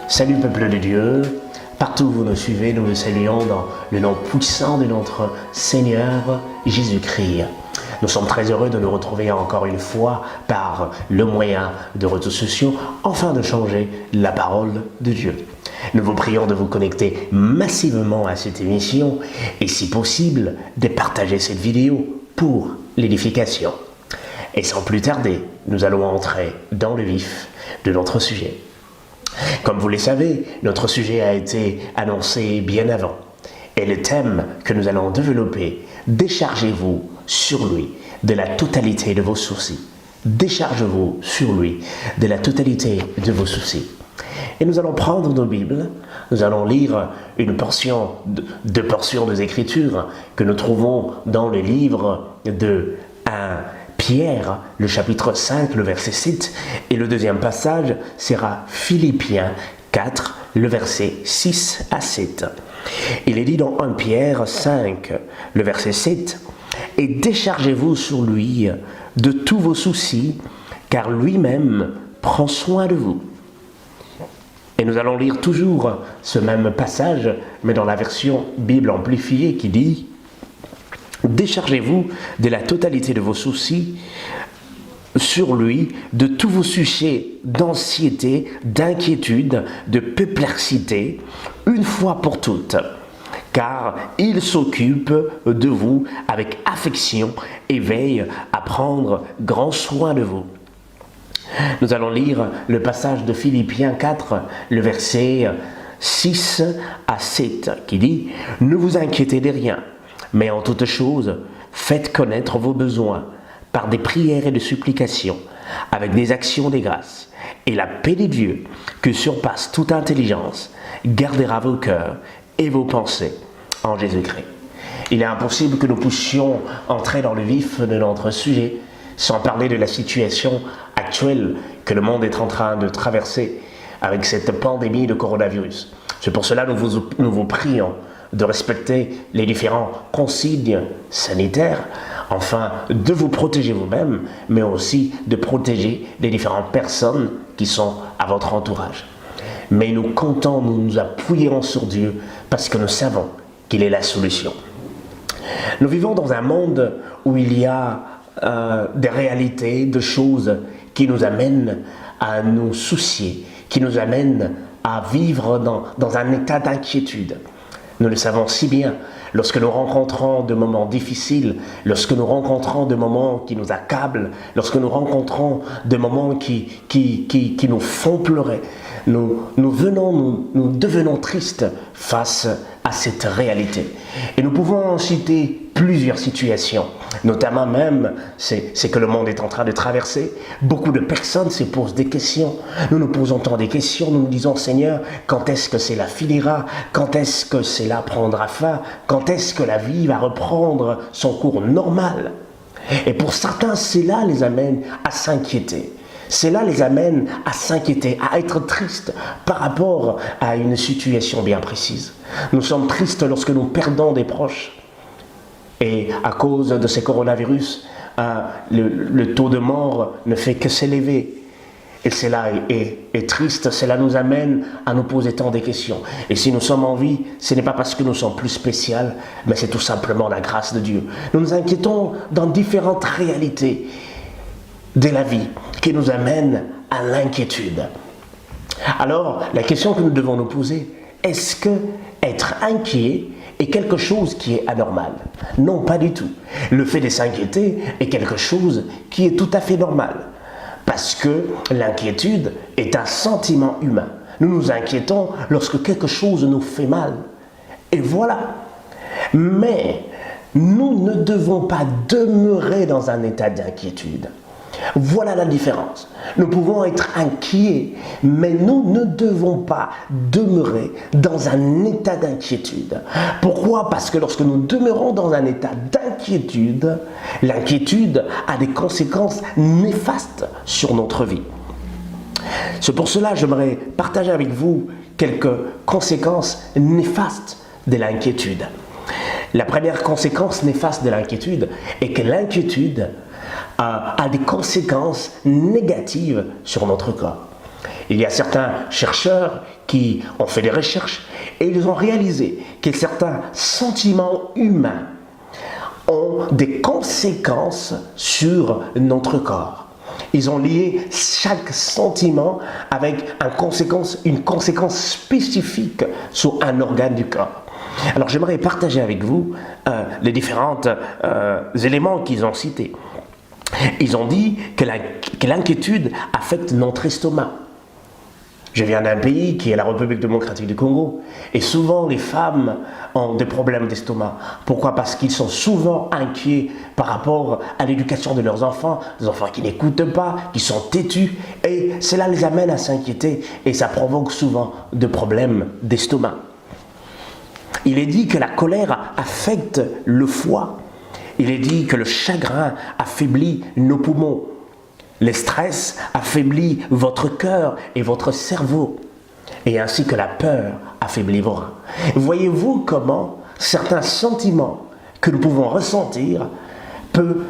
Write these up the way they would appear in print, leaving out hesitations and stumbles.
Salut peuple de Dieu, partout où vous nous suivez, nous vous saluons dans le nom puissant de notre Seigneur Jésus-Christ. Nous sommes très heureux de nous retrouver encore une fois par le moyen de réseaux sociaux, afin de changer la parole de Dieu. Nous vous prions de vous connecter massivement à cette émission et si possible de partager cette vidéo pour l'édification. Et sans plus tarder, nous allons entrer dans le vif de notre sujet. Comme vous le savez, notre sujet a été annoncé bien avant. Et le thème que nous allons développer, déchargez-vous sur lui de la totalité de vos soucis. Déchargez-vous sur lui de la totalité de vos soucis. Et nous allons prendre nos Bibles, nous allons lire deux portions des Écritures que nous trouvons dans le livre de 1 Pierre, le chapitre 5, le verset 7, et le deuxième passage sera Philippiens 4, le verset 6 à 7. Il est dit dans 1 Pierre 5, le verset 7, « Et déchargez-vous sur lui de tous vos soucis, car lui-même prend soin de vous. » Et nous allons lire toujours ce même passage, mais dans la version Bible amplifiée qui dit « Déchargez-vous de la totalité de vos soucis sur lui, de tous vos sujets d'anxiété, d'inquiétude, de perplexité, une fois pour toutes, car il s'occupe de vous avec affection et veille à prendre grand soin de vous. » Nous allons lire le passage de Philippiens 4, le verset 6 à 7, qui dit « Ne vous inquiétez de rien, mais en toute chose, faites connaître vos besoins par des prières et des supplications, avec des actions de grâce. Et la paix de Dieu, qui surpasse toute intelligence, gardera vos cœurs et vos pensées en Jésus-Christ. » Il est impossible que nous puissions entrer dans le vif de notre sujet sans parler de la situation actuelle que le monde est en train de traverser avec cette pandémie de coronavirus. C'est pour cela que nous vous prions de respecter les différents consignes sanitaires, afin de vous protéger vous-même, mais aussi de protéger les différentes personnes qui sont à votre entourage. Mais nous comptons, nous nous appuyons sur Dieu parce que nous savons qu'il est la solution. Nous vivons dans un monde où il y a des réalités, des choses qui nous amènent à nous soucier, qui nous amènent à vivre dans un état d'inquiétude. Nous le savons si bien, lorsque nous rencontrons des moments difficiles, lorsque nous rencontrons des moments qui nous accablent, lorsque nous rencontrons des moments qui nous font pleurer, nous devenons tristes face à cette réalité. Et nous pouvons en citer plusieurs situations, notamment même c'est que le monde est en train de traverser. Beaucoup de personnes se posent des questions. Nous nous posons tant des questions, nous nous disons « Seigneur, quand est-ce que cela finira? Quand est-ce que cela prendra fin? Quand est-ce que la vie va reprendre son cours normal ?» Et pour certains, cela les amène à s'inquiéter. Cela les amène à s'inquiéter, à être tristes par rapport à une situation bien précise. Nous sommes tristes lorsque nous perdons des proches. Et à cause de ce coronavirus, le taux de mort ne fait que s'élever. Et cela est triste, cela nous amène à nous poser tant de questions. Et si nous sommes en vie, ce n'est pas parce que nous sommes plus spéciaux, mais c'est tout simplement la grâce de Dieu. Nous nous inquiétons dans différentes réalités de la vie qui nous amènent à l'inquiétude. Alors, la question que nous devons nous poser, est-ce que être inquiet est quelque chose qui est anormal? Non, pas du tout. Le fait de s'inquiéter est quelque chose qui est tout à fait normal. Parce que l'inquiétude est un sentiment humain. Nous nous inquiétons lorsque quelque chose nous fait mal. Et voilà. Mais nous ne devons pas demeurer dans un état d'inquiétude. Voilà la différence. Nous pouvons être inquiets, mais nous ne devons pas demeurer dans un état d'inquiétude. Pourquoi? Parce que lorsque nous demeurons dans un état d'inquiétude, l'inquiétude a des conséquences néfastes sur notre vie. C'est pour cela que j'aimerais partager avec vous quelques conséquences néfastes de l'inquiétude. La première conséquence néfaste de l'inquiétude est que l'inquiétude a des conséquences négatives sur notre corps. Il y a certains chercheurs qui ont fait des recherches et ils ont réalisé que certains sentiments humains ont des conséquences sur notre corps. Ils ont lié chaque sentiment avec une conséquence spécifique sur un organe du corps. Alors j'aimerais partager avec vous les différents éléments qu'ils ont cités. Ils ont dit que l'inquiétude affecte notre estomac. Je viens d'un pays qui est la République démocratique du Congo et souvent les femmes ont des problèmes d'estomac. Pourquoi? Parce qu'ils sont souvent inquiets par rapport à l'éducation de leurs enfants, des enfants qui n'écoutent pas, qui sont têtus et cela les amène à s'inquiéter et ça provoque souvent des problèmes d'estomac. Il est dit que la colère affecte le foie. Il est dit que le chagrin affaiblit nos poumons. Le stress affaiblit votre cœur et votre cerveau, et ainsi que la peur affaiblit vos reins. Voyez-vous comment certains sentiments que nous pouvons ressentir peuvent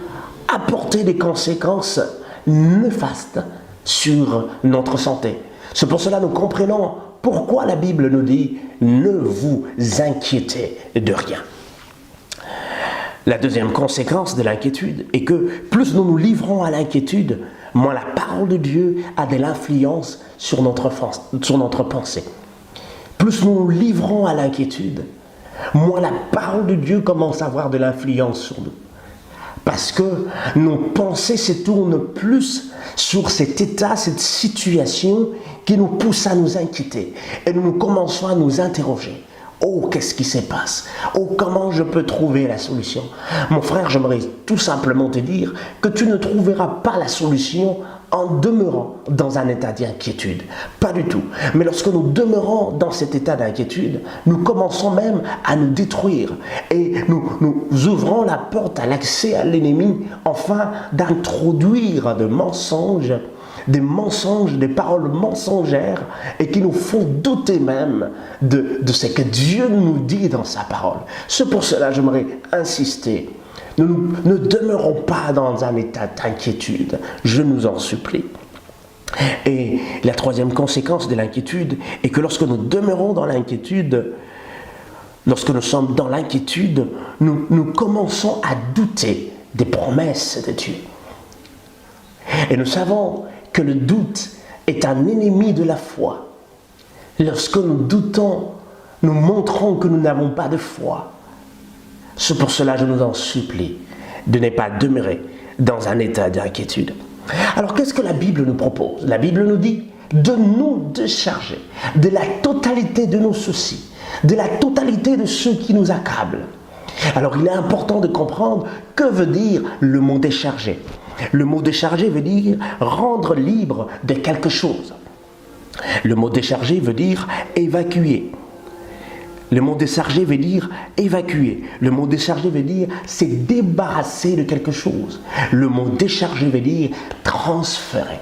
apporter des conséquences néfastes sur notre santé. C'est pour cela que nous comprenons pourquoi la Bible nous dit « Ne vous inquiétez de rien ». La deuxième conséquence de l'inquiétude est que plus nous nous livrons à l'inquiétude, moins la parole de Dieu a de l'influence sur notre pensée. Plus nous nous livrons à l'inquiétude, moins la parole de Dieu commence à avoir de l'influence sur nous. Parce que nos pensées se tournent plus sur cet état, cette situation qui nous pousse à nous inquiéter. Et nous commençons à nous interroger. Oh, qu'est-ce qui se passe? Oh, comment je peux trouver la solution? Mon frère, j'aimerais tout simplement te dire que tu ne trouveras pas la solution en demeurant dans un état d'inquiétude. Pas du tout. Mais lorsque nous demeurons dans cet état d'inquiétude, nous commençons même à nous détruire. Et nous ouvrons la porte à l'accès à l'ennemi, afin d'introduire des mensonges, des paroles mensongères et qui nous font douter même de ce que Dieu nous dit dans sa parole. C'est pour cela que j'aimerais insister. Nous ne demeurons pas dans un état d'inquiétude, je nous en supplie. Et la troisième conséquence de l'inquiétude est que lorsque nous demeurons dans l'inquiétude, lorsque nous sommes dans l'inquiétude, nous commençons à douter des promesses de Dieu. Et nous savons que le doute est un ennemi de la foi. Lorsque nous doutons, nous montrons que nous n'avons pas de foi. C'est pour cela que je nous en supplie de ne pas demeurer dans un état d'inquiétude. Alors qu'est-ce que la Bible nous propose? La Bible nous dit de nous décharger de la totalité de nos soucis, de la totalité de ceux qui nous accablent. Alors il est important de comprendre que veut dire le mot décharger. Le mot décharger veut dire rendre libre de quelque chose. Le mot décharger veut dire évacuer. Le mot décharger veut dire évacuer. Le mot décharger veut dire se débarrasser de quelque chose. Le mot décharger veut dire transférer.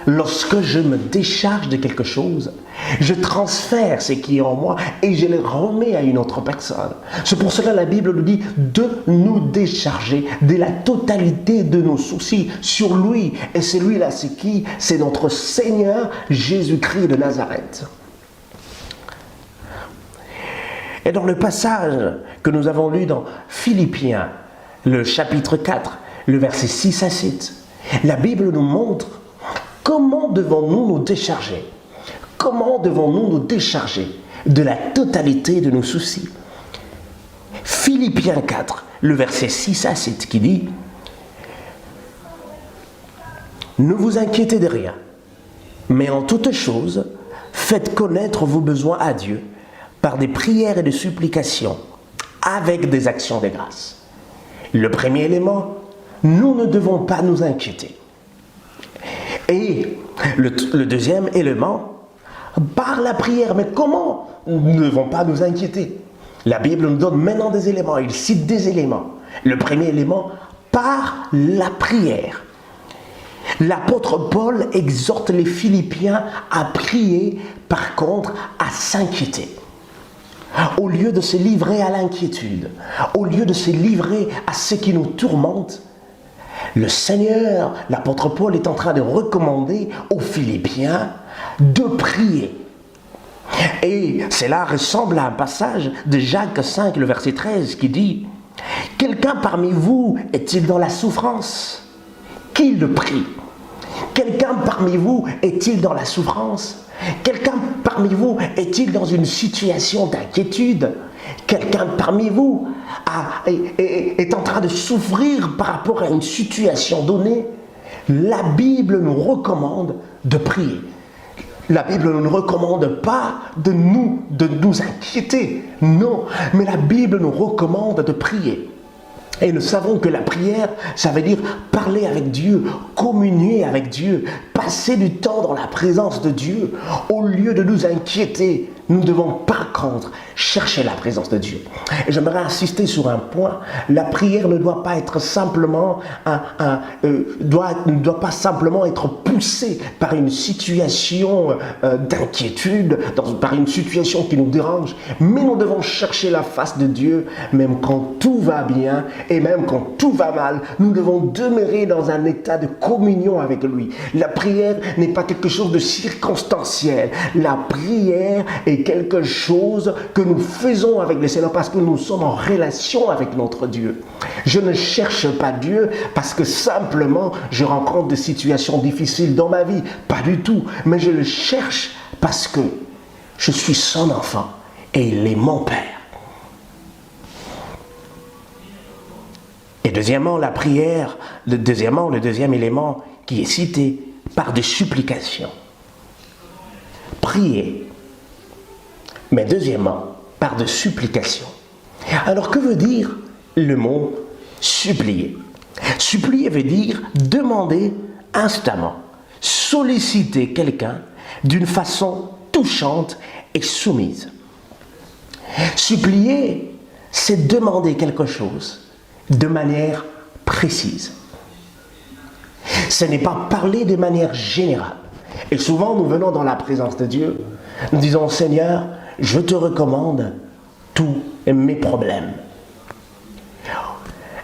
Lorsque je me décharge de quelque chose, je transfère ce qui est en moi et je le remets à une autre personne. C'est pour cela que la Bible nous dit de nous décharger de la totalité de nos soucis sur lui. Et celui-là, c'est qui? C'est notre Seigneur Jésus-Christ de Nazareth. Et dans le passage que nous avons lu dans Philippiens, le chapitre 4, le verset 6 à 7, la Bible nous montre comment devons-nous nous décharger. Comment devons-nous nous décharger de la totalité de nos soucis? Philippiens 4, le verset 6 à 7 qui dit « Ne vous inquiétez de rien, mais en toutes choses, faites connaître vos besoins à Dieu par des prières et des supplications, avec des actions de grâce. » Le premier élément, nous ne devons pas nous inquiéter. Et le deuxième élément, par la prière. Mais comment nous ne devons pas nous inquiéter? La Bible nous donne maintenant des éléments. Il cite des éléments. Le premier élément, par la prière. L'apôtre Paul exhorte les Philippiens à prier, par contre, à s'inquiéter. Au lieu de se livrer à l'inquiétude, au lieu de se livrer à ce qui nous tourmente, Le Seigneur, l'apôtre Paul est en train de recommander aux Philippiens de prier. Et cela ressemble à un passage de Jacques 5, le verset 13, qui dit « Quelqu'un parmi vous est-il dans la souffrance? Qu'il le prie. Quelqu'un parmi vous est-il dans la souffrance? Quelqu'un parmi vous est-il dans une situation d'inquiétude? Quelqu'un parmi vous est en train de souffrir par rapport à une situation donnée? La Bible nous recommande de prier. La Bible ne nous recommande pas de nous inquiéter, non, mais la Bible nous recommande de prier. Et nous savons que la prière, ça veut dire parler avec Dieu, communier avec Dieu, passer du temps dans la présence de Dieu. Au lieu de nous inquiéter, nous devons par contre chercher la présence de Dieu. Et j'aimerais insister sur un point, la prière ne doit pas être simplement ne doit pas simplement être poussée par une situation d'inquiétude, par une situation qui nous dérange, mais nous devons chercher la face de Dieu, même quand tout va bien et même quand tout va mal, nous devons demeurer dans un état de communion avec lui. La prière n'est pas quelque chose de circonstanciel. La prière est quelque chose que nous faisons avec le Seigneur parce que nous sommes en relation avec notre Dieu. Je ne cherche pas Dieu parce que simplement je rencontre des situations difficiles dans ma vie. Pas du tout. Mais je le cherche parce que je suis son enfant et il est mon Père. Et deuxièmement, la prière, le deuxième élément qui est cité, par des supplications. Prier. Mais deuxièmement, par des supplications. Alors que veut dire le mot supplier? Supplier veut dire demander instamment, solliciter quelqu'un d'une façon touchante et soumise. Supplier, c'est demander quelque chose de manière précise. Ce n'est pas parler de manière générale. Et souvent, nous venons dans la présence de Dieu, nous disons, Seigneur, je te recommande tous mes problèmes.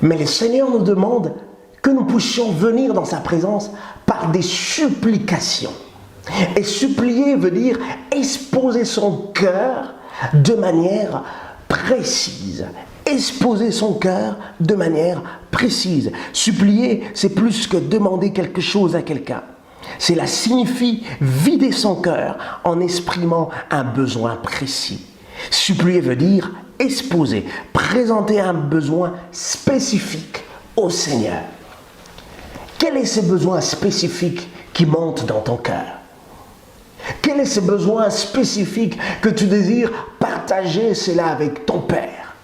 Mais le Seigneur nous demande que nous puissions venir dans sa présence par des supplications. Et supplier veut dire exposer son cœur de manière précise. Exposer son cœur de manière précise. Supplier, c'est plus que demander quelque chose à quelqu'un. Cela signifie vider son cœur en exprimant un besoin précis. Supplier veut dire exposer, présenter un besoin spécifique au Seigneur. Quel est ce besoin spécifique qui monte dans ton cœur? Quel est ce besoin spécifique que tu désires partager cela avec ton Père?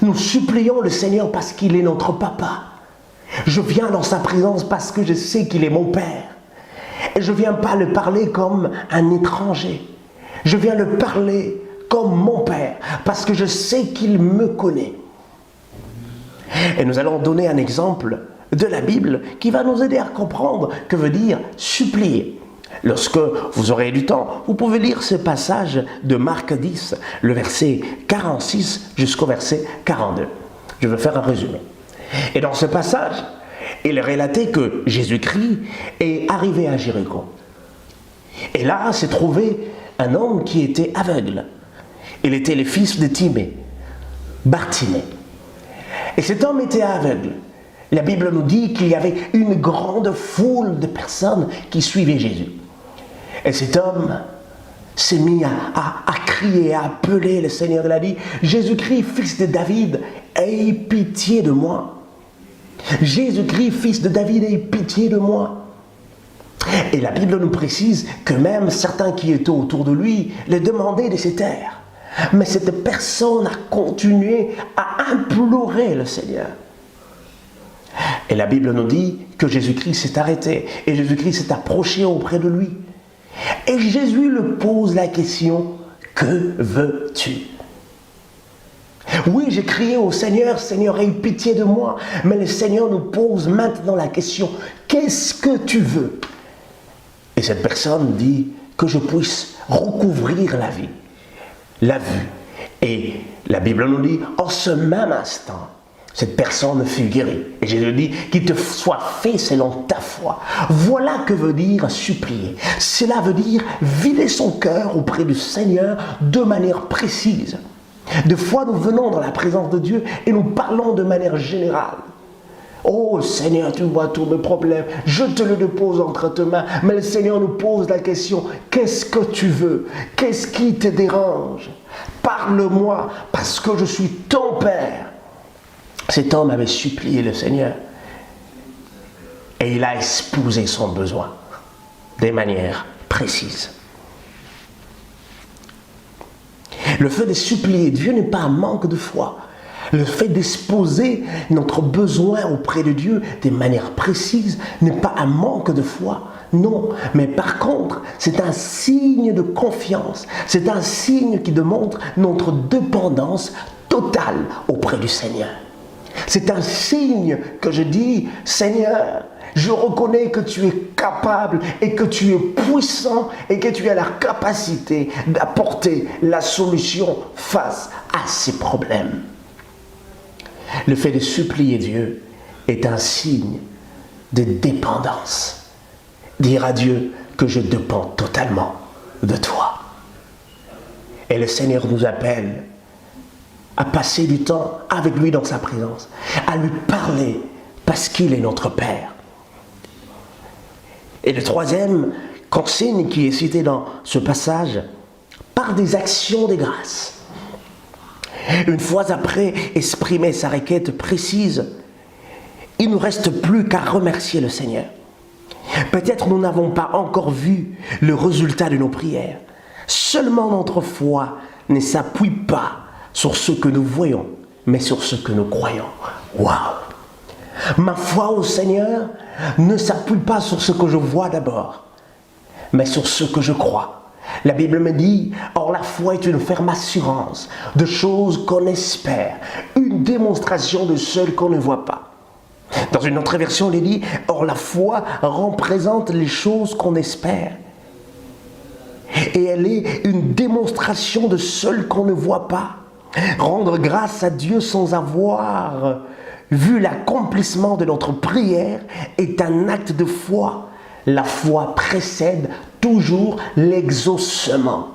Nous supplions le Seigneur parce qu'il est notre Papa. Je viens dans sa présence parce que je sais qu'il est mon Père. Et je ne viens pas le parler comme un étranger. Je viens le parler comme mon Père parce que je sais qu'il me connaît. Et nous allons donner un exemple de la Bible qui va nous aider à comprendre que veut dire supplier. Lorsque vous aurez du temps, vous pouvez lire ce passage de Marc 10, le verset 46 jusqu'au verset 42. Je vais faire un résumé. Et dans ce passage, il est relaté que Jésus-Christ est arrivé à Jéricho. Et là s'est trouvé un homme qui était aveugle. Il était le fils de Timée, Bartimée. Et cet homme était aveugle. La Bible nous dit qu'il y avait une grande foule de personnes qui suivaient Jésus. Et cet homme s'est mis à crier, à appeler le Seigneur. Il a dit, Jésus-Christ, fils de David, aie pitié de moi. Jésus-Christ, fils de David, aie pitié de moi. Et la Bible nous précise que même certains qui étaient autour de lui le demandaient de se taire. Mais cette personne a continué à implorer le Seigneur. Et la Bible nous dit que Jésus-Christ s'est arrêté et Jésus-Christ s'est approché auprès de lui. Et Jésus lui pose la question, que veux-tu? Oui, j'ai crié au Seigneur, Seigneur, aie pitié de moi. Mais le Seigneur nous pose maintenant la question, qu'est-ce que tu veux? Et cette personne dit que je puisse recouvrir la vue. Et la Bible nous dit, en ce même instant, Cette personne fut guérie. Et Jésus dit qu'il te soit fait selon ta foi. Voilà que veut dire supplier. Cela veut dire vider son cœur auprès du Seigneur de manière précise. Des fois, nous venons dans la présence de Dieu et nous parlons de manière générale. Oh Seigneur, tu vois tous mes problèmes, je te le dépose entre tes mains. Mais le Seigneur nous pose la question, qu'est-ce que tu veux? Qu'est-ce qui te dérange? Parle-moi, parce que je suis ton Père. Cet homme avait supplié le Seigneur et il a exposé son besoin de manière précise. Le fait de supplier Dieu n'est pas un manque de foi. Le fait d'exposer notre besoin auprès de Dieu de manière précise n'est pas un manque de foi. Non, mais par contre, c'est un signe de confiance. C'est un signe qui démontre notre dépendance totale auprès du Seigneur. C'est un signe que je dis, Seigneur, je reconnais que tu es capable et que tu es puissant et que tu as la capacité d'apporter la solution face à ces problèmes. Le fait de supplier Dieu est un signe de dépendance. Dire à Dieu que je dépends totalement de toi. Et le Seigneur nous appelle à passer du temps avec lui dans sa présence, à lui parler parce qu'il est notre Père. Et le troisième consigne qui est cité dans ce passage, par des actions de grâce. Une fois après exprimer sa requête précise, il ne nous reste plus qu'à remercier le Seigneur. Peut-être nous n'avons pas encore vu le résultat de nos prières. Seulement notre foi ne s'appuie pas sur ce que nous voyons, mais sur ce que nous croyons. Waouh! Ma foi au Seigneur ne s'appuie pas sur ce que je vois d'abord, mais sur ce que je crois. La Bible me dit, or la foi est une ferme assurance de choses qu'on espère, une démonstration de celles qu'on ne voit pas. Dans une autre version, il est dit, or la foi représente les choses qu'on espère. Et elle est une démonstration de celles qu'on ne voit pas. Rendre grâce à Dieu sans avoir vu l'accomplissement de notre prière est un acte de foi. La foi précède toujours l'exaucement.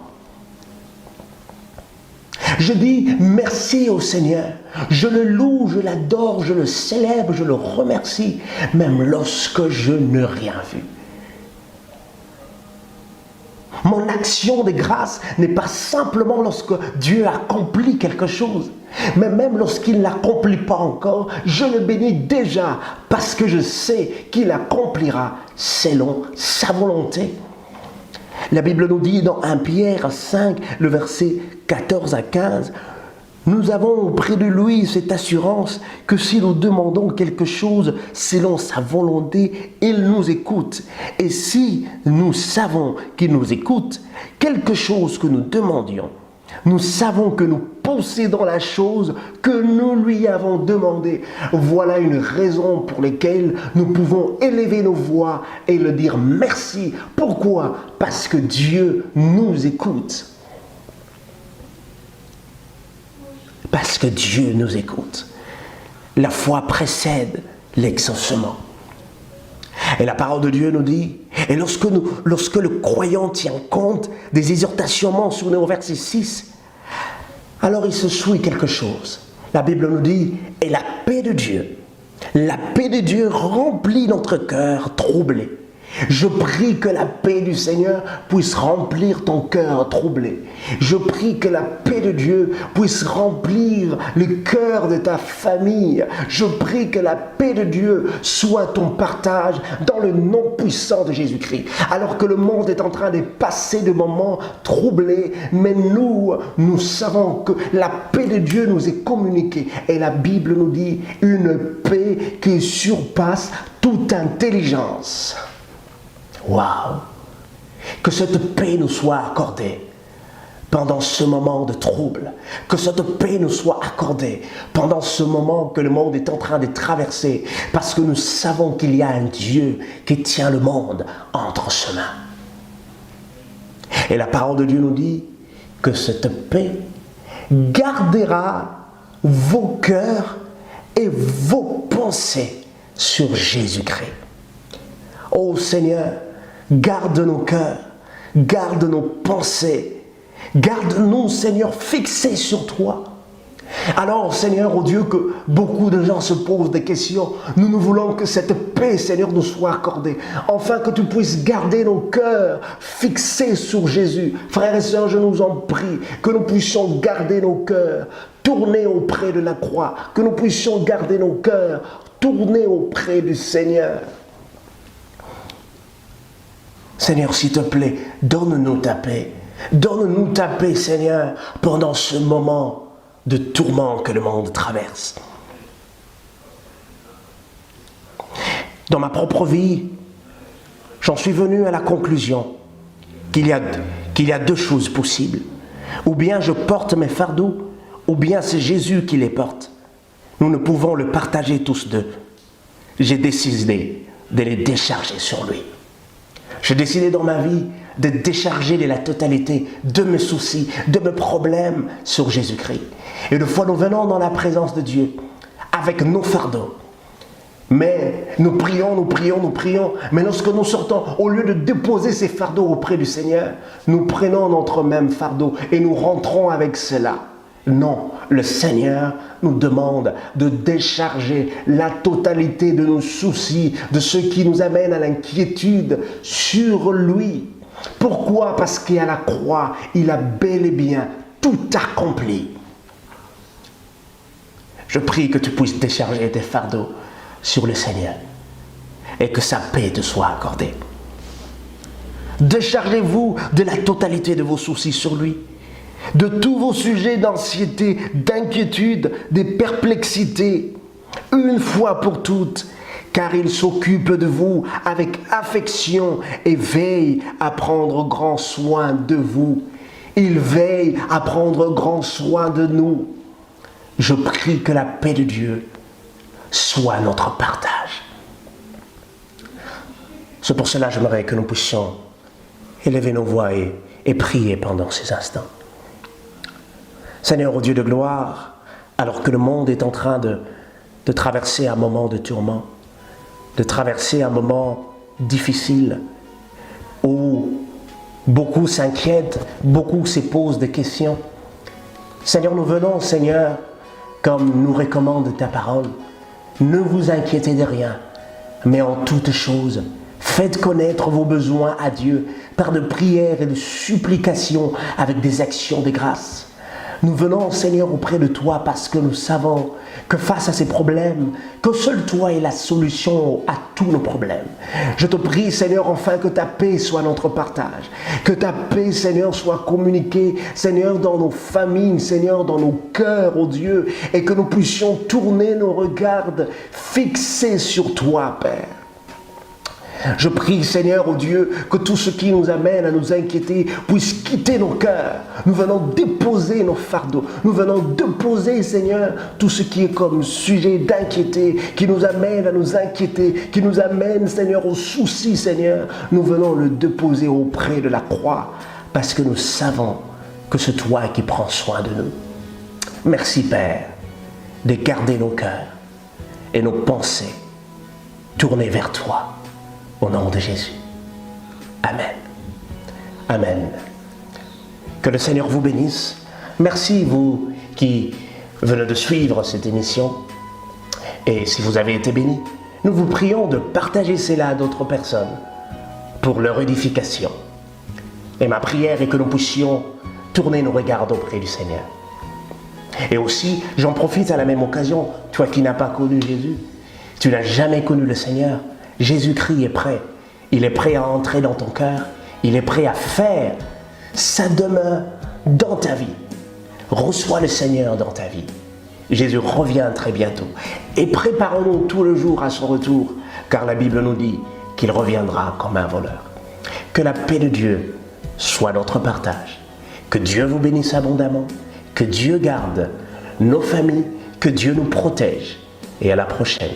Je dis merci au Seigneur. Je le loue, je l'adore, je le célèbre, je le remercie, même lorsque je n'ai rien vu. Mon action de grâce n'est pas simplement lorsque Dieu accomplit quelque chose, mais même lorsqu'il ne l'accomplit pas encore, je le bénis déjà parce que je sais qu'il accomplira selon sa volonté. La Bible nous dit dans 1 Pierre 5, le verset 14 à 15, nous avons auprès de lui cette assurance que si nous demandons quelque chose selon sa volonté, il nous écoute. Et si nous savons qu'il nous écoute, quelque chose que nous demandions, nous savons que nous possédons la chose que nous lui avons demandée. Voilà une raison pour laquelle nous pouvons élever nos voix et le dire merci. Pourquoi? Parce que Dieu nous écoute. Parce que Dieu nous écoute. La foi précède l'exaucement. Et la parole de Dieu nous dit, et lorsque le croyant tient compte des exhortations mentionnées au verset 6, alors il se suit quelque chose. La Bible nous dit, et la paix de Dieu remplit notre cœur troublé. Je prie que la paix du Seigneur puisse remplir ton cœur troublé. Je prie que la paix de Dieu puisse remplir le cœur de ta famille. Je prie que la paix de Dieu soit ton partage dans le nom puissant de Jésus-Christ. Alors que le monde est en train de passer de moments troublés, mais nous savons que la paix de Dieu nous est communiquée. Et la Bible nous dit une paix qui surpasse toute intelligence. Waouh! Que cette paix nous soit accordée pendant ce moment de trouble. Que cette paix nous soit accordée pendant ce moment que le monde est en train de traverser. Parce que nous savons qu'il y a un Dieu qui tient le monde entre ses mains. Et la parole de Dieu nous dit que cette paix gardera vos cœurs et vos pensées sur Jésus-Christ. Ô Seigneur, garde nos cœurs, garde nos pensées, garde-nous, Seigneur, fixés sur toi. Alors, Seigneur, oh Dieu, que beaucoup de gens se posent des questions, nous voulons que cette paix, Seigneur, nous soit accordée. Enfin, que tu puisses garder nos cœurs fixés sur Jésus. Frères et sœurs, je nous en prie, que nous puissions garder nos cœurs tournés auprès de la croix, que nous puissions garder nos cœurs tournés auprès du Seigneur. Seigneur, s'il te plaît, donne-nous ta paix. Donne-nous ta paix, Seigneur, pendant ce moment de tourment que le monde traverse. Dans ma propre vie, j'en suis venu à la conclusion qu'il y a deux choses possibles. Ou bien je porte mes fardeaux, ou bien c'est Jésus qui les porte. Nous ne pouvons le partager tous deux. J'ai décidé de les décharger sur lui. J'ai décidé dans ma vie de décharger la totalité de mes soucis, de mes problèmes sur Jésus-Christ. Et de fois nous venons dans la présence de Dieu avec nos fardeaux. Mais nous prions. Mais lorsque nous sortons, au lieu de déposer ces fardeaux auprès du Seigneur, nous prenons notre même fardeau et nous rentrons avec cela. Non, le Seigneur nous demande de décharger la totalité de nos soucis, de ce qui nous amène à l'inquiétude sur lui. Pourquoi? Parce qu'à la croix, il a bel et bien tout accompli. Je prie que tu puisses décharger tes fardeaux sur le Seigneur et que sa paix te soit accordée. Déchargez-vous de la totalité de vos soucis sur lui, de tous vos sujets d'anxiété, d'inquiétude, des perplexités, une fois pour toutes, car il s'occupe de vous avec affection et veille à prendre grand soin de vous. Il veille à prendre grand soin de nous. Je prie que la paix de Dieu soit notre partage. C'est pour cela que j'aimerais que nous puissions élever nos voix et prier pendant ces instants. Seigneur, ô Dieu de gloire, alors que le monde est en train de traverser un moment de tourment, de traverser un moment difficile, où beaucoup s'inquiètent, beaucoup se posent des questions. Seigneur, nous venons, Seigneur, comme nous recommande ta parole. Ne vous inquiétez de rien, mais en toutes choses, faites connaître vos besoins à Dieu par de prières et de supplications avec des actions de grâce. Nous venons, Seigneur, auprès de toi parce que nous savons que face à ces problèmes, que seul toi est la solution à tous nos problèmes. Je te prie, Seigneur, enfin que ta paix soit notre partage. Que ta paix, Seigneur, soit communiquée, Seigneur, dans nos familles, Seigneur, dans nos cœurs, ô Dieu, et que nous puissions tourner nos regards fixés sur toi, Père. Je prie, Seigneur, ô Dieu, que tout ce qui nous amène à nous inquiéter puisse quitter nos cœurs. Nous venons déposer nos fardeaux. Nous venons déposer, Seigneur, tout ce qui est comme sujet d'inquiéter, qui nous amène à nous inquiéter, qui nous amène, Seigneur, aux soucis, Seigneur. Nous venons le déposer auprès de la croix parce que nous savons que c'est toi qui prends soin de nous. Merci, Père, de garder nos cœurs et nos pensées tournées vers toi. Au nom de Jésus. Amen. Amen. Que le Seigneur vous bénisse. Merci, vous qui venez de suivre cette émission. Et si vous avez été bénis, nous vous prions de partager cela à d'autres personnes pour leur édification. Et ma prière est que nous puissions tourner nos regards auprès du Seigneur. Et aussi, j'en profite à la même occasion, toi qui n'as pas connu Jésus, tu n'as jamais connu le Seigneur, Jésus-Christ est prêt. Il est prêt à entrer dans ton cœur. Il est prêt à faire sa demeure dans ta vie. Reçois le Seigneur dans ta vie. Jésus revient très bientôt. Et préparons-nous tout le jour à son retour, car la Bible nous dit qu'il reviendra comme un voleur. Que la paix de Dieu soit notre partage. Que Dieu vous bénisse abondamment. Que Dieu garde nos familles. Que Dieu nous protège. Et à la prochaine.